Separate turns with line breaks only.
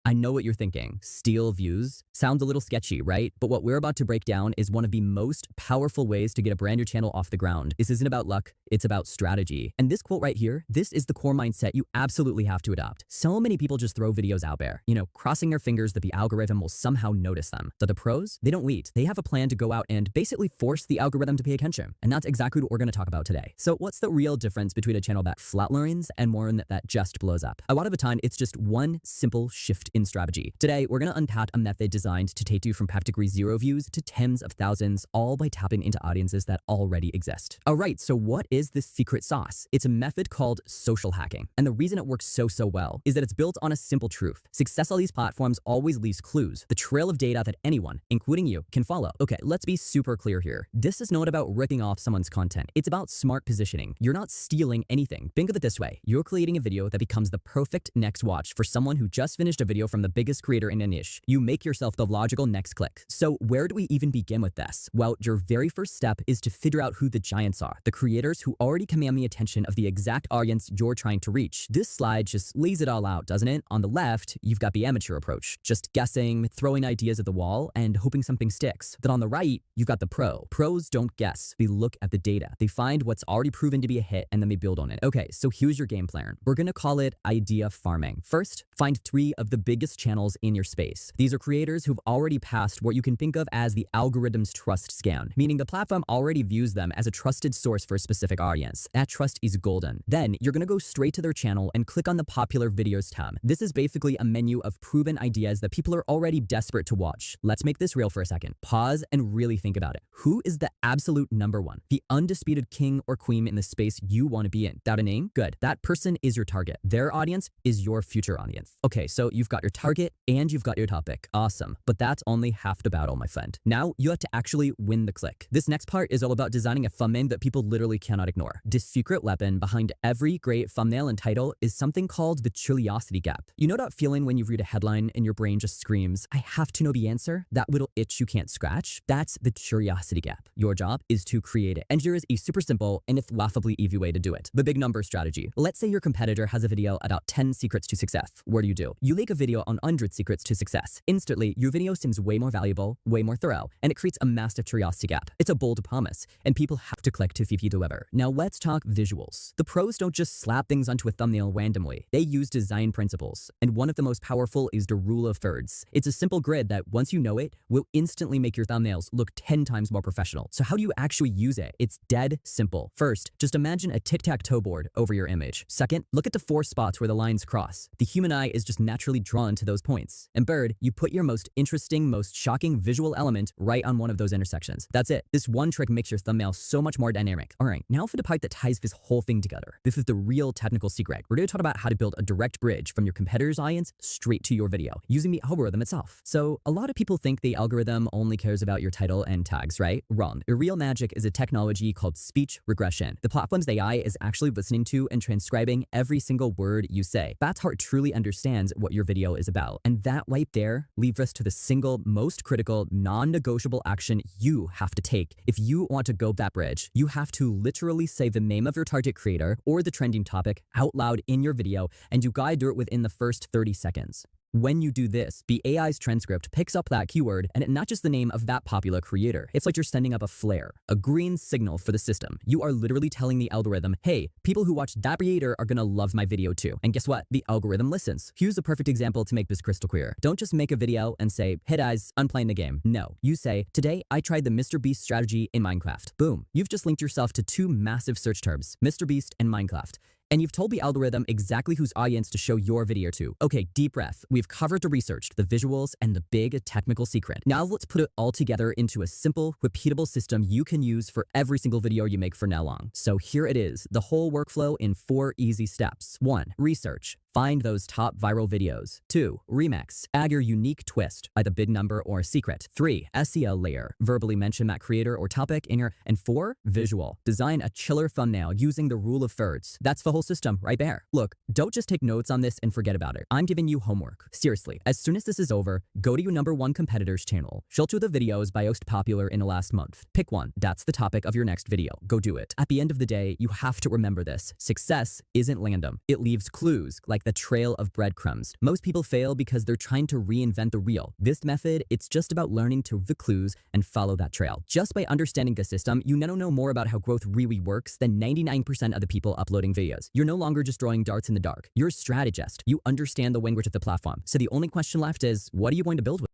I know what you're thinking. Steal views? Sounds a little sketchy, right? But what we're about to break down is one of the most powerful ways to get a brand new channel off the ground. This isn't about luck, it's about strategy. And this quote right here, this is the core mindset you absolutely have to adopt. So many people just throw videos out there, crossing their fingers that the algorithm will somehow notice them. But the pros, they don't wait. They have a plan to go out and basically force the algorithm to pay attention. And that's exactly what we're going to talk about today. So what's the real difference between a channel that flatlines and one that just blows up? A lot of the time, it's just one simple shift in strategy. Today, we're going to unpack a method designed to take you from practically zero views to tens of thousands, all by tapping into audiences that already exist. All right, so what is this secret sauce? It's a method called social hacking. And the reason it works so well is that it's built on a simple truth. Success on these platforms always leaves clues, the trail of data that anyone, including you, can follow. Okay, let's be super clear here. This is not about ripping off someone's content. It's about smart positioning. You're not stealing anything. Think of it this way. You're creating a video that becomes the perfect next watch for someone who just finished a video from the biggest creator in a niche. You make yourself the logical next click. So where do we even begin with this? Well, your very first step is to figure out who the giants are, the creators who already command the attention of the exact audience you're trying to reach. This slide just lays it all out, doesn't it? On the left, you've got the amateur approach, just guessing, throwing ideas at the wall, and hoping something sticks. Then on the right, you've got the pro. Pros don't guess. They look at the data. They find what's already proven to be a hit, and then they build on it. Okay, so here's your game plan. We're gonna call it idea farming. First, find 3 of the biggest channels in your space. These are creators who've already passed what you can think of as the algorithm's trust scan, meaning the platform already views them as a trusted source for a specific audience. That trust is golden. Then you're gonna go straight to their channel and click on the popular videos tab. This is basically a menu of proven ideas that people are already desperate to watch. Let's make this real for a second. Pause and really think about it. Who is the absolute number one, the undisputed king or queen in the space you want to be in? Without a name? Good. That person is your target. Their audience is your future audience. Okay, so you've got your target and you've got your topic. Awesome. But that's only half the battle, my friend. Now you have to actually win the click. This next part is all about designing a thumbnail that people literally cannot ignore. This secret weapon behind every great thumbnail and title is something called the curiosity gap. You know that feeling when you read a headline and your brain just screams, I have to know the answer? That little itch you can't scratch? That's the curiosity gap. Your job is to create it. And here is a super simple and if laughably easy way to do it. The big number strategy. Let's say your competitor has a video about 10 secrets to success. What do? You make a video on 100 secrets to success. Instantly, your video seems way more valuable, way more thorough, and it creates a massive curiosity gap. It's a bold promise, and people have to click to see if you deliver. Now let's talk visuals. The pros don't just slap things onto a thumbnail randomly. They use design principles, and one of the most powerful is the rule of thirds. It's a simple grid that, once you know it, will instantly make your thumbnails look 10 times more professional. So how do you actually use it? It's dead simple. First, just imagine a tic-tac-toe board over your image. Second, look at the 4 spots where the lines cross. The human eye is just naturally drawn to those points. And third, you put your most interesting, most shocking visual element right on one of those intersections. That's it. This one trick makes your thumbnail so much more dynamic. All right, now for the part that ties this whole thing together. This is the real technical secret. We're going to talk about how to build a direct bridge from your competitor's audience straight to your video using the algorithm itself. So a lot of people think the algorithm only cares about your title and tags, right? Wrong. The real magic is a technology called speech regression. The platform's AI is actually listening to and transcribing every single word you say. That's how it truly understands what your video is about. And that right there leads us to the single most critical, non-negotiable action you have to take. If you want to go that bridge, you have to literally say the name of your target creator or the trending topic out loud in your video, and you gotta do it within the first 30 seconds. When you do this, the AI's transcript picks up that keyword and not just the name of that popular creator. It's like you're sending up a flare, a green signal for the system. You are literally telling the algorithm, hey, people who watch that creator are gonna love my video too. And guess what? The algorithm listens. Here's a perfect example to make this crystal clear. Don't just make a video and say, hey guys, I'm playing the game. No, you say, today I tried the Mr. Beast strategy in Minecraft. Boom. You've just linked yourself to 2 massive search terms, Mr. Beast and Minecraft. And you've told the algorithm exactly whose audience to show your video to. Okay, deep breath. We've covered the research, the visuals, and the big technical secret. Now let's put it all together into a simple, repeatable system you can use for every single video you make from now on. So here it is, the whole workflow in 4 easy steps. 1. Research. Find those top viral videos. 2. Remix. Add your unique twist, either big number or a secret. 3. SEO layer. Verbally mention that creator or topic in your... And 4. Visual. Design a chiller thumbnail using the rule of thirds. That's the whole system right there. Look, don't just take notes on this and forget about it. I'm giving you homework. Seriously, as soon as this is over, go to your #1 competitor's channel. Filter the videos by most popular in the last month. Pick one. That's the topic of your next video. Go do it. At the end of the day, you have to remember this. Success isn't random. It leaves clues like like the trail of breadcrumbs. Most people fail because they're trying to reinvent the wheel. This method, it's just about learning to the clues and follow that trail. Just by understanding the system, you now know more about how growth really works than 99% of the people uploading videos. You're no longer just throwing darts in the dark. You're a strategist. You understand the language of the platform. So the only question left is, what are you going to build with?